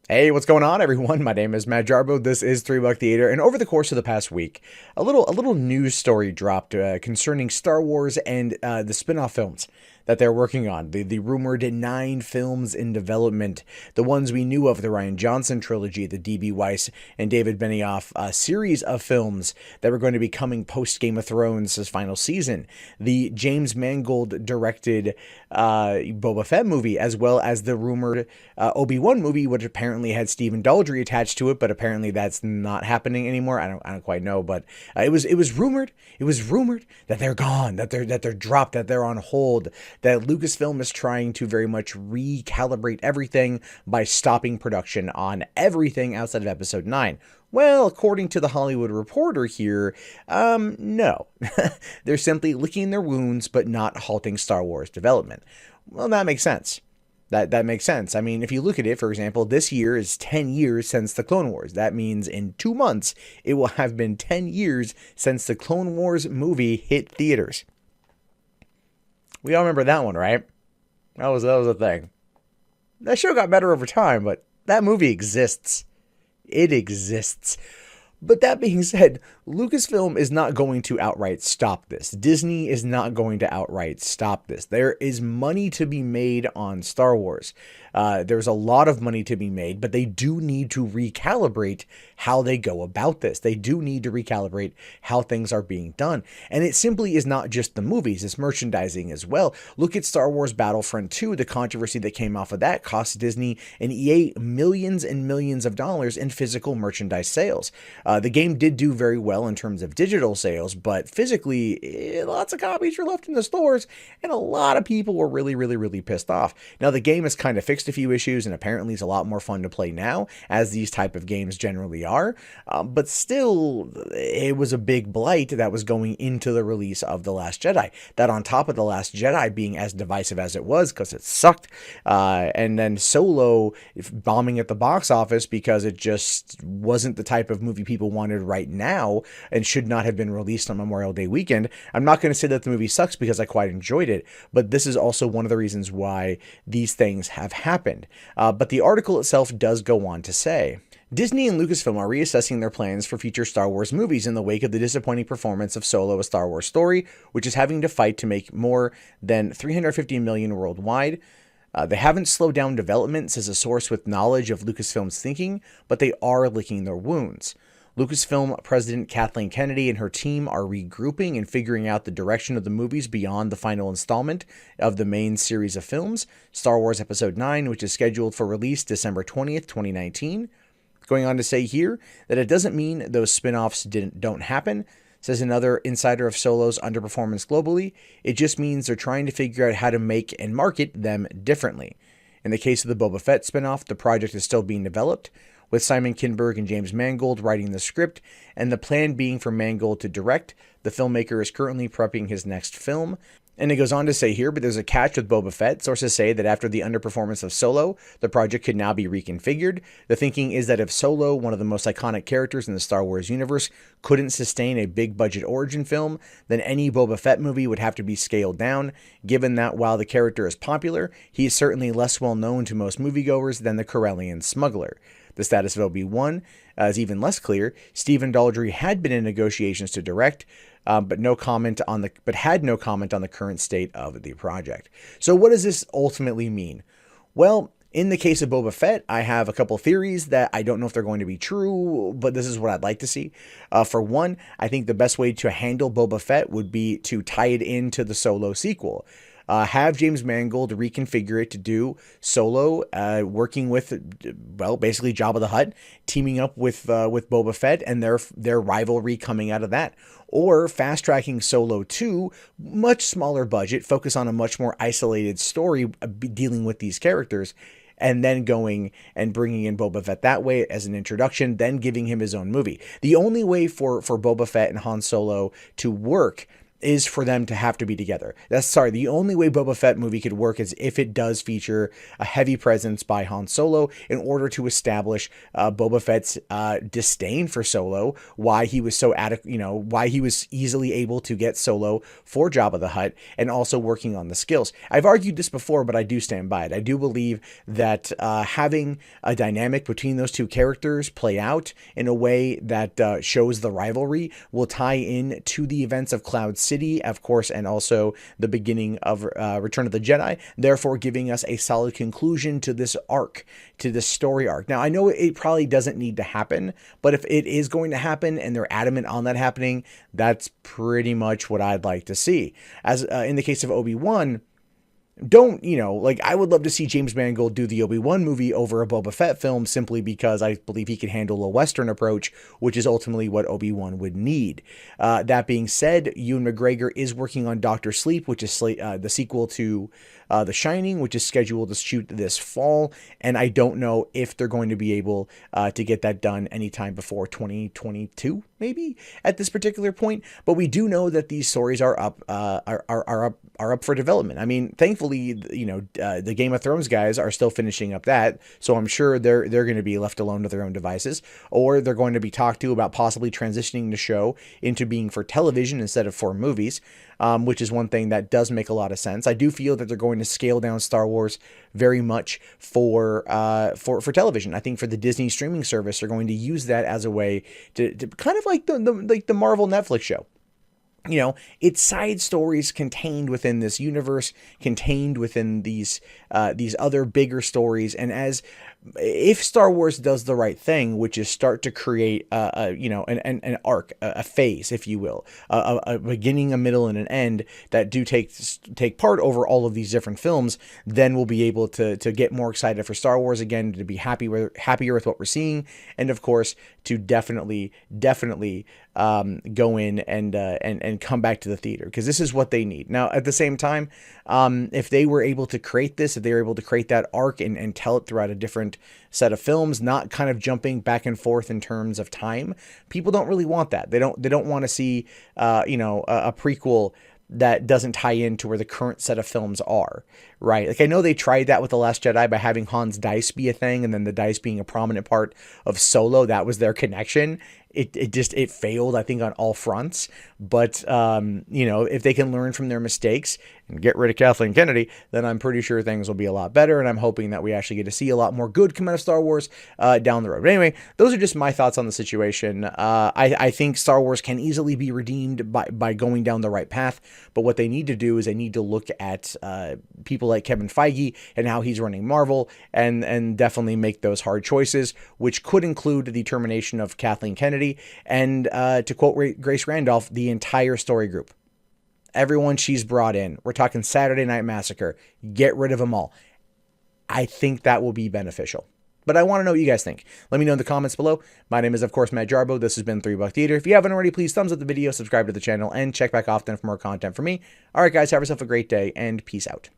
Hey, what's going on, everyone? My name is Matt Jarbo. This is Three Buck Theater, and over the course of the past week, a little news story dropped concerning Star Wars and the spin-off films that they're working on. The rumored 9 films in development, the ones we knew of, the Rian Johnson trilogy, the D.B. Weiss and David Benioff series of films that were going to be coming post Game of Thrones' final season, the James Mangold directed Boba Fett movie, as well as the rumored Obi-Wan movie, which apparently had Stephen Daldry attached to it, but apparently that's not happening anymore. I don't quite know, but it was rumored. It was rumored that they're gone, that they're dropped, that they're on hold, that Lucasfilm is trying to very much recalibrate everything by stopping production on everything outside of Episode 9. Well, according to the Hollywood Reporter here, no. They're simply licking their wounds but not halting Star Wars development. Well, that makes sense. That makes sense. I mean, if you look at it, for example, this year is 10 years since the Clone Wars. That means in 2 months, it will have been 10 years since the Clone Wars movie hit theaters. We all remember that one, right? That was a thing. That show got better over time, but that movie exists. It exists. But that being said, Lucasfilm is not going to outright stop this. Disney is not going to outright stop this. There is money to be made on Star Wars. There's a lot of money to be made, but they do need to recalibrate how they go about this. They do need to recalibrate how things are being done. And it simply is not just the movies, it's merchandising as well. Look at Star Wars Battlefront 2. The controversy that came off of that cost Disney and EA millions and millions of dollars in physical merchandise sales. The game did do very well in terms of digital sales, but physically, lots of copies were left in the stores, and a lot of people were really, really, really pissed off. Now, the game has kind of fixed a few issues, and apparently is a lot more fun to play now, as these type of games generally are, but still, it was a big blight that was going into the release of The Last Jedi. That on top of The Last Jedi being as divisive as it was, because it sucked, and then Solo bombing at the box office because it just wasn't the type of movie people wanted right now and should not have been released on Memorial Day weekend. I'm not going to say that the movie sucks because I quite enjoyed it, but this is also one of the reasons why these things have happened. But the article itself does go on to say, Disney and Lucasfilm are reassessing their plans for future Star Wars movies in the wake of the disappointing performance of Solo: A Star Wars Story, which is having to fight to make more than $350 million worldwide. They haven't slowed down development, says a source with knowledge of Lucasfilm's thinking, but they are licking their wounds. Lucasfilm President Kathleen Kennedy and her team are regrouping and figuring out the direction of the movies beyond the final installment of the main series of films, Star Wars Episode 9, which is scheduled for release December 20th, 2019. Going on to say here that it doesn't mean those spin-offs don't happen, says another insider of Solo's underperformance globally. It just means they're trying to figure out how to make and market them differently. In the case of the Boba Fett spin-off, the project is still being developed, with Simon Kinberg and James Mangold writing the script, and the plan being for Mangold to direct. The filmmaker is currently prepping his next film. And it goes on to say here, but there's a catch with Boba Fett. Sources say that after the underperformance of Solo, the project could now be reconfigured. The thinking is that if Solo, one of the most iconic characters in the Star Wars universe, couldn't sustain a big-budget origin film, then any Boba Fett movie would have to be scaled down, given that while the character is popular, he is certainly less well-known to most moviegoers than the Corellian smuggler. The status of Obi-Wan is even less clear. Stephen Daldry had been in negotiations to direct, but had no comment on the current state of the project. So what does this ultimately mean? Well, in the case of Boba Fett, I have a couple theories that I don't know if they're going to be true, but this is what I'd like to see. For one, I think the best way to handle Boba Fett would be to tie it into the Solo sequel. Have James Mangold reconfigure it to do Solo, working with, well, basically Jabba the Hutt, teaming up with Boba Fett, and their rivalry coming out of that. Or fast-tracking Solo 2, much smaller budget, focus on a much more isolated story dealing with these characters, and then going and bringing in Boba Fett that way as an introduction, then giving him his own movie. The only way for Boba Fett and Han Solo to work is for them to have to be together. The only way Boba Fett movie could work is if it does feature a heavy presence by Han Solo in order to establish Boba Fett's disdain for Solo, why he was so why he was easily able to get Solo for Jabba the Hutt, and also working on the skills. I've argued this before, but I do stand by it. I do believe that having a dynamic between those two characters play out in a way that shows the rivalry will tie in to the events of Cloud City, of course, and also the beginning of Return of the Jedi, therefore giving us a solid conclusion to this arc, to this story arc. Now, I know it probably doesn't need to happen, but if it is going to happen and they're adamant on that happening, that's pretty much what I'd like to see. As in the case of Obi-Wan, I would love to see James Mangold do the Obi-Wan movie over a Boba Fett film, simply because I believe he can handle a Western approach, which is ultimately what Obi-Wan would need. That being said, Ewan McGregor is working on Dr. Sleep, which is the sequel to The Shining, which is scheduled to shoot this fall, and I don't know if they're going to be able to get that done anytime before 2022, maybe, at this particular point. But we do know that these stories are up for development. I mean, thankfully, the Game of Thrones guys are still finishing up that, so I'm sure they're going to be left alone to their own devices, or they're going to be talked to about possibly transitioning the show into being for television instead of for movies, which is one thing that does make a lot of sense. I do feel that they're going to scale down Star Wars very much for television. I think for the Disney streaming service, they're going to use that as a way to kind of like the Marvel Netflix show. It's side stories contained within this universe, contained within these other bigger stories. And if Star Wars does the right thing, which is start to create an arc, a phase, if you will, a beginning, a middle, and an end that do take part over all of these different films, then we'll be able to get more excited for Star Wars again, to be happier with what we're seeing, and of course to definitely go in and come back to the theater, because this is what they need. Now, at the same time, if they were able to create this, if they were able to create that arc and tell it throughout a different set of films, not kind of jumping back and forth in terms of time, people don't really want that. They don't want to see a prequel that doesn't tie into where the current set of films are, right? Like, I know they tried that with The Last Jedi by having Han's dice be a thing, and then the dice being a prominent part of Solo. That was their connection. It failed, I think, on all fronts. But, if they can learn from their mistakes and get rid of Kathleen Kennedy, then I'm pretty sure things will be a lot better. And I'm hoping that we actually get to see a lot more good come out of Star Wars down the road. But anyway, those are just my thoughts on the situation. I think Star Wars can easily be redeemed by going down the right path. But what they need to do is they need to look at people like Kevin Feige and how he's running Marvel, and definitely make those hard choices, which could include the termination of Kathleen Kennedy, and to quote Grace Randolph, the entire story group. Everyone she's brought in. We're talking Saturday Night Massacre. Get rid of them all. I think that will be beneficial. But I want to know what you guys think. Let me know in the comments below. My name is, of course, Matt Jarbo. This has been $3 Theater. If you haven't already, please thumbs up the video, subscribe to the channel, and check back often for more content from me. All right, guys, have yourself a great day, and peace out.